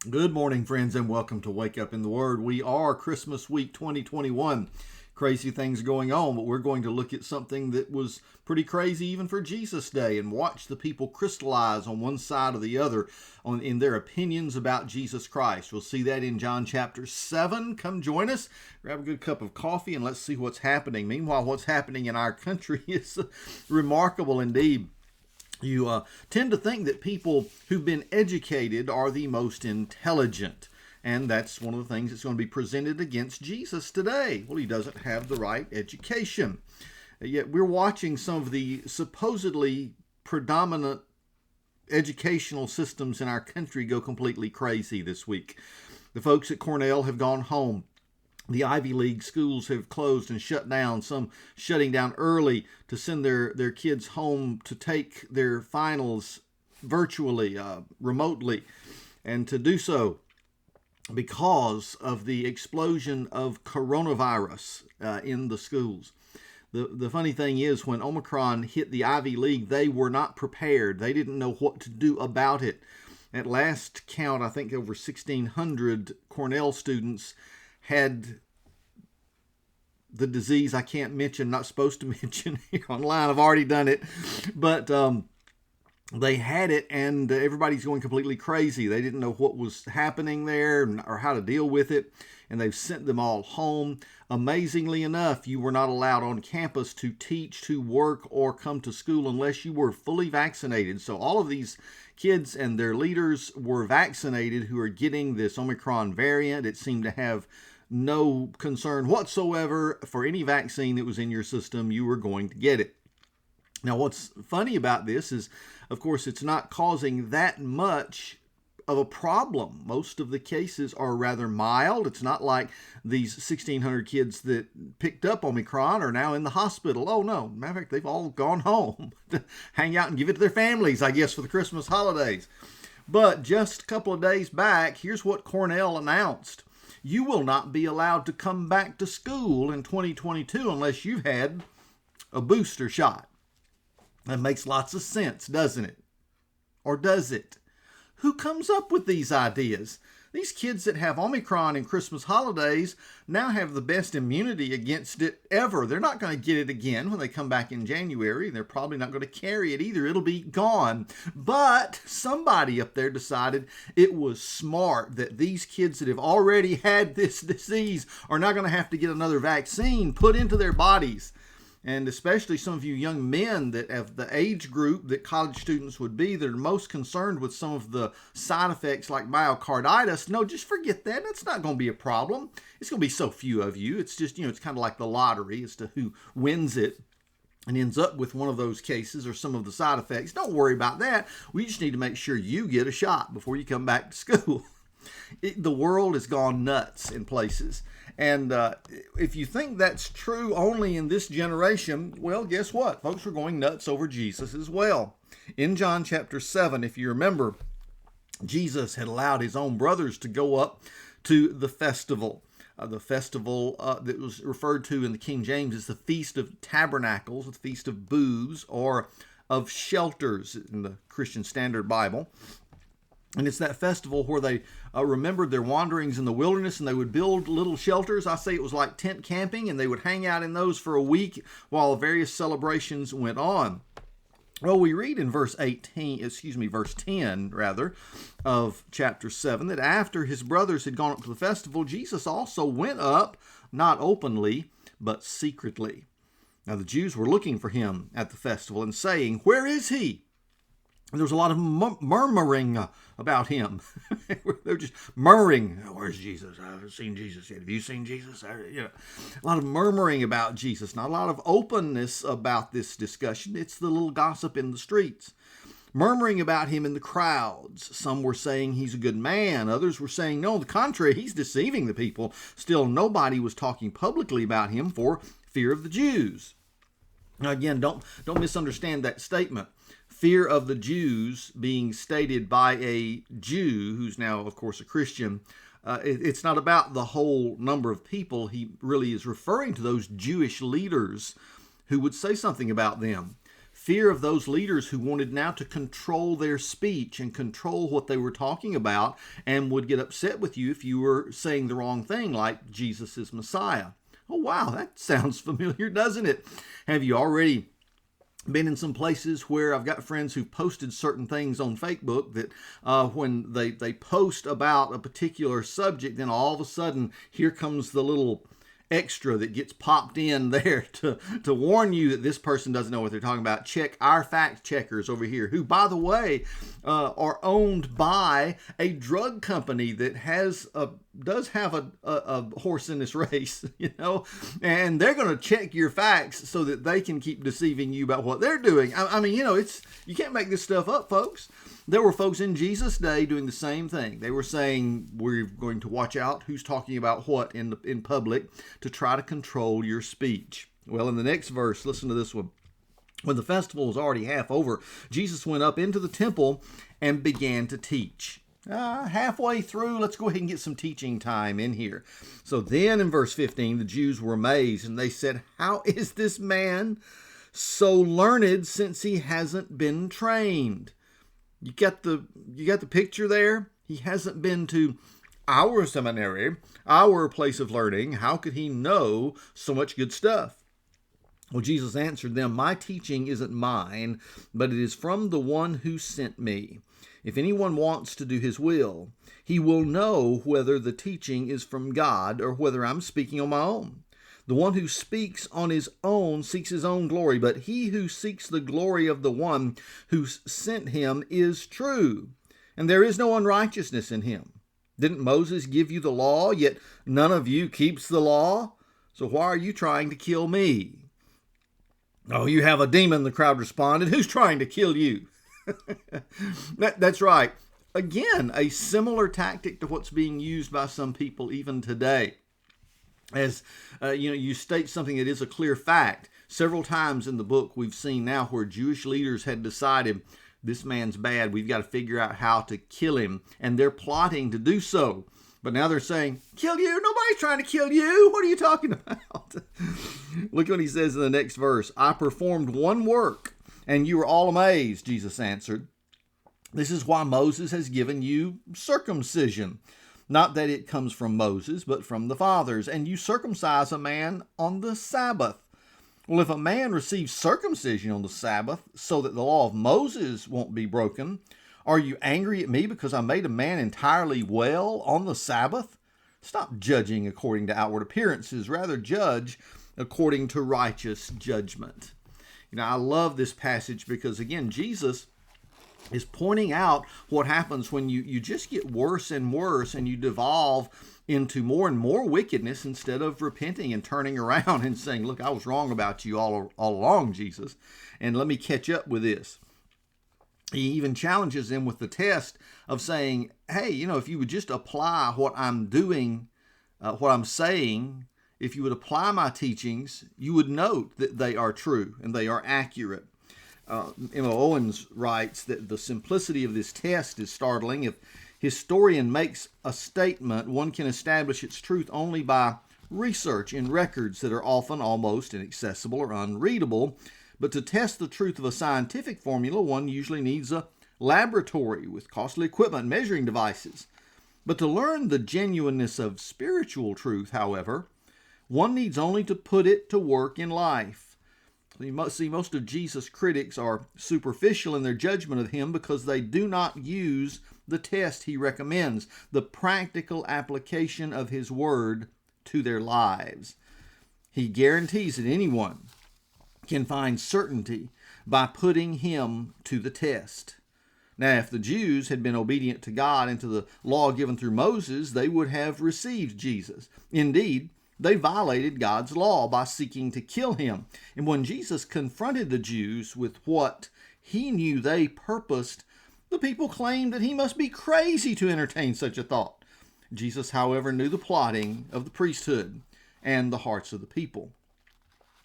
Good morning, friends, and welcome to Wake Up in the Word. We are Christmas week 2021. Crazy things going on, but we're going to look at something that was pretty crazy even for Jesus' day and watch the people crystallize on one side or the other in their opinions about Jesus Christ. We'll see that in John chapter 7. Come join us, grab a good cup of coffee, and let's see what's happening. Meanwhile, what's happening in our country is remarkable indeed. You tend to think that people who've been educated are the most intelligent. And that's one of the things that's going to be presented against Jesus today. Well, he doesn't have the right education. Yet we're watching some of the supposedly predominant educational systems in our country go completely crazy this week. The folks at Cornell have gone home. The Ivy League schools have closed and shut down, some shutting down early to send their kids home to take their finals virtually, remotely, and to do so because of the explosion of coronavirus in the schools. The funny thing is, when Omicron hit the Ivy League, they were not prepared. They didn't know what to do about it. At last count, I think over 1,600 Cornell students had the disease I can't mention, not supposed to mention here online. I've already done it. But they had it, and everybody's going completely crazy. They didn't know what was happening there or how to deal with it, and they've sent them all home. Amazingly enough, you were not allowed on campus to teach, to work, or come to school unless you were fully vaccinated. So all of these kids and their leaders were vaccinated who are getting this Omicron variant. It seemed to have no concern whatsoever for any vaccine that was in your system. You were going to get it. Now, what's funny about this is, of course, it's not causing that much of a problem. Most of the cases are rather mild. It's not like these 1,600 kids that picked up Omicron are now in the hospital. Oh, no. Matter of fact, they've all gone home to hang out and give it to their families, I guess, for the Christmas holidays. But just a couple of days back, here's what Cornell announced. You will not be allowed to come back to school in 2022 unless you've had a booster shot. That makes lots of sense, doesn't it? Or does it? Who comes up with these ideas? These kids that have Omicron in Christmas holidays now have the best immunity against it ever. They're not going to get it again when they come back in January. They're probably not going to carry it either. It'll be gone. But somebody up there decided it was smart that these kids that have already had this disease are not going to have to get another vaccine put into their bodies. And especially some of you young men that have the age group that college students would be that are most concerned with some of the side effects like myocarditis. No, just forget that. That's not going to be a problem. It's going to be so few of you. It's just, it's kind of like the lottery as to who wins it and ends up with one of those cases or some of the side effects. Don't worry about that. We just need to make sure you get a shot before you come back to school. The world has gone nuts in places. And if you think that's true only in this generation, well, guess what? Folks are going nuts over Jesus as well. In John chapter 7, if you remember, Jesus had allowed his own brothers to go up to the festival. The festival that was referred to in the King James as the Feast of Tabernacles, the Feast of Booths, or of Shelters in the Christian Standard Bible. And it's that festival where they remembered their wanderings in the wilderness, and they would build little shelters. I say it was like tent camping, and they would hang out in those for a week while various celebrations went on. Well, we read in verse 10 of chapter 7 that after his brothers had gone up to the festival, Jesus also went up, not openly, but secretly. Now the Jews were looking for him at the festival and saying, "Where is he?" And there was a lot of murmuring about him. They were just murmuring, "Where's Jesus? I haven't seen Jesus yet. Have you seen Jesus?" A lot of murmuring about Jesus, not a lot of openness about this discussion. It's the little gossip in the streets. Murmuring about him in the crowds. Some were saying he's a good man. Others were saying, no, the contrary, he's deceiving the people. Still, nobody was talking publicly about him for fear of the Jews. Now, again, don't misunderstand that statement. Fear of the Jews being stated by a Jew who's now, of course, a Christian. It's not about the whole number of people. He really is referring to those Jewish leaders who would say something about them. fear of those leaders who wanted now to control their speech and control what they were talking about and would get upset with you if you were saying the wrong thing, like Jesus is Messiah. Oh, wow, that sounds familiar, doesn't it? Have you already been in some places where I've got friends who posted certain things on Facebook that when they post about a particular subject, then all of a sudden here comes the little extra that gets popped in there to warn you that this person doesn't know what they're talking about. Check our fact checkers over here, who, by the way, are owned by a drug company that does have a horse in this race, and they're going to check your facts so that they can keep deceiving you about what they're doing. I mean, you can't make this stuff up, folks. There were folks in Jesus' day doing the same thing. They were saying, we're going to watch out who's talking about what in public to try to control your speech. Well, in the next verse, listen to this one. When the festival was already half over, Jesus went up into the temple and began to teach. Halfway through, let's go ahead and get some teaching time in here. So then in verse 15, the Jews were amazed and they said, "How is this man so learned since he hasn't been trained?" You got the picture there? He hasn't been to our seminary, our place of learning. How could he know so much good stuff? Well, Jesus answered them, "My teaching isn't mine, but it is from the one who sent me. If anyone wants to do his will, he will know whether the teaching is from God or whether I'm speaking on my own. The one who speaks on his own seeks his own glory, but he who seeks the glory of the one who sent him is true, and there is no unrighteousness in him. Didn't Moses give you the law, yet none of you keeps the law? So why are you trying to kill me?" "Oh, you have a demon," the crowd responded. "Who's trying to kill you?" That's right. Again, a similar tactic to what's being used by some people even today. As you state something that is a clear fact. Several times in the book we've seen now where Jewish leaders had decided this man's bad, we've got to figure out how to kill him, and they're plotting to do so. But now they're saying, "Kill you? Nobody's trying to kill you. What are you talking about?" Look what he says in the next verse. "I performed one work, and you were all amazed," Jesus answered. "This is why Moses has given you circumcision. Not that it comes from Moses, but from the fathers. And you circumcise a man on the Sabbath. Well, if a man receives circumcision on the Sabbath so that the law of Moses won't be broken, are you angry at me because I made a man entirely well on the Sabbath? Stop judging according to outward appearances. Rather, judge according to righteous judgment." I love this passage because, again, Jesus is pointing out what happens when you just get worse and worse and you devolve into more and more wickedness instead of repenting and turning around and saying, "Look, I was wrong about you all along, Jesus, and let me catch up with this." He even challenges them with the test of saying, "Hey, if you would just apply what I'm doing, what I'm saying, if you would apply my teachings, you would note that they are true and they are accurate." M.O. Owens writes that the simplicity of this test is startling. If historian makes a statement, one can establish its truth only by research in records that are often almost inaccessible or unreadable. But to test the truth of a scientific formula, one usually needs a laboratory with costly equipment and measuring devices. But to learn the genuineness of spiritual truth, however, one needs only to put it to work in life. You must see most of Jesus' critics are superficial in their judgment of him because they do not use the test he recommends, the practical application of his word to their lives. He guarantees that anyone can find certainty by putting him to the test. Now, if the Jews had been obedient to God and to the law given through Moses, they would have received Jesus. Indeed, they violated God's law by seeking to kill him. And when Jesus confronted the Jews with what he knew they purposed, the people claimed that he must be crazy to entertain such a thought. Jesus, however, knew the plotting of the priesthood and the hearts of the people.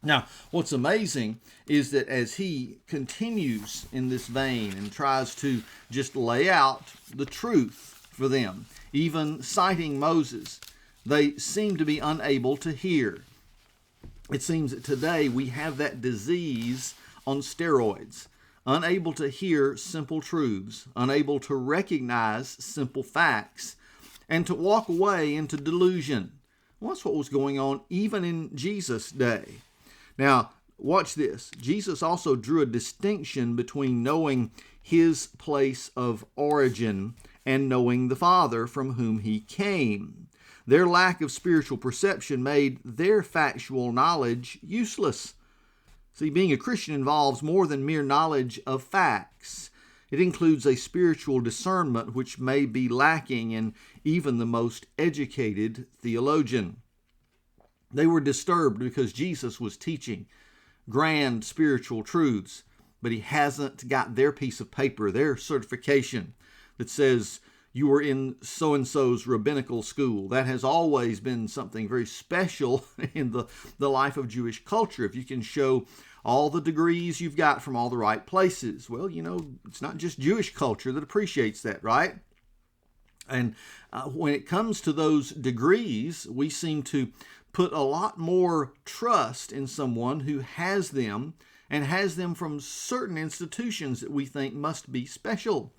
Now, what's amazing is that as he continues in this vein and tries to just lay out the truth for them, even citing Moses, they seem to be unable to hear. It seems that today we have that disease on steroids, unable to hear simple truths, unable to recognize simple facts, and to walk away into delusion. Well, that's what was going on even in Jesus' day. Now, watch this. Jesus also drew a distinction between knowing his place of origin and knowing the Father from whom he came. Their lack of spiritual perception made their factual knowledge useless. See, being a Christian involves more than mere knowledge of facts. It includes a spiritual discernment which may be lacking in even the most educated theologian. They were disturbed because Jesus was teaching grand spiritual truths, but he hasn't got their piece of paper, their certification that says you were in so-and-so's rabbinical school. That has always been something very special in the life of Jewish culture. If you can show all the degrees you've got from all the right places. Well, it's not just Jewish culture that appreciates that, right? And when it comes to those degrees, we seem to put a lot more trust in someone who has them and has them from certain institutions that we think must be special.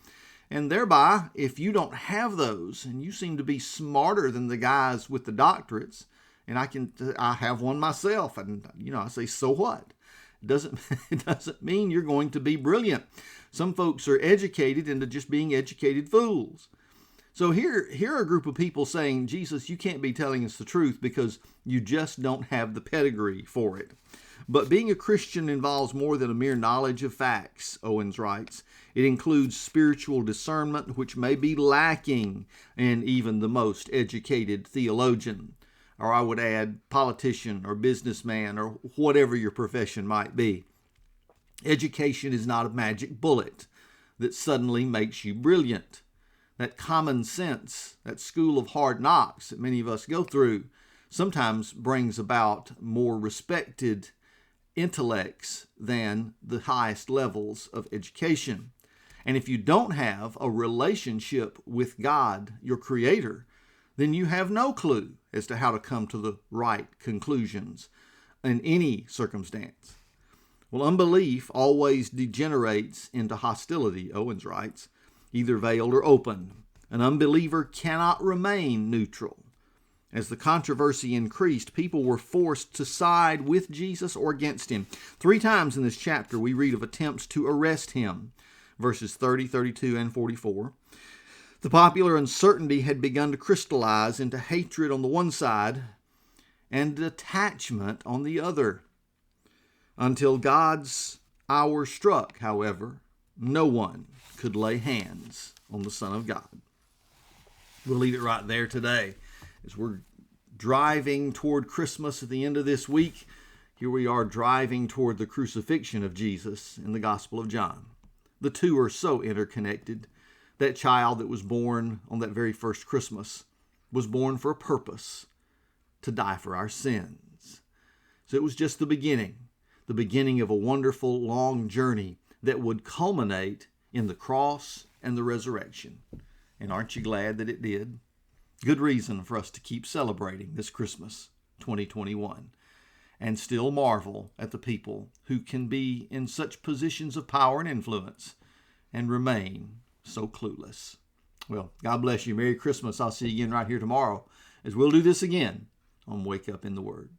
And thereby, if you don't have those and you seem to be smarter than the guys with the doctorates, and I have one myself, and I say, so what? It doesn't mean you're going to be brilliant. Some folks are educated into just being educated fools. So here are a group of people saying, Jesus, you can't be telling us the truth because you just don't have the pedigree for it. But being a Christian involves more than a mere knowledge of facts, Owens writes. It includes spiritual discernment, which may be lacking in even the most educated theologian, or I would add politician or businessman or whatever your profession might be. Education is not a magic bullet that suddenly makes you brilliant. That common sense, that school of hard knocks that many of us go through, sometimes brings about more respected intellects than the highest levels of education. And if you don't have a relationship with God, your Creator, then you have no clue as to how to come to the right conclusions in any circumstance. Well, unbelief always degenerates into hostility, Owens writes, either veiled or open. An unbeliever cannot remain neutral. As the controversy increased, people were forced to side with Jesus or against him. 3 times in this chapter, we read of attempts to arrest him, verses 30, 32, and 44. The popular uncertainty had begun to crystallize into hatred on the one side and detachment on the other. Until God's hour struck, however, no one could lay hands on the Son of God. We'll leave it right there today. As we're driving toward Christmas at the end of this week, here we are driving toward the crucifixion of Jesus in the Gospel of John. The two are so interconnected. That child that was born on that very first Christmas was born for a purpose, to die for our sins. So it was just the beginning of a wonderful long journey that would culminate in the cross and the resurrection. And aren't you glad that it did? Good reason for us to keep celebrating this Christmas 2021 and still marvel at the people who can be in such positions of power and influence and remain so clueless. Well, God bless you. Merry Christmas. I'll see you again right here tomorrow as we'll do this again on Wake Up in the Word.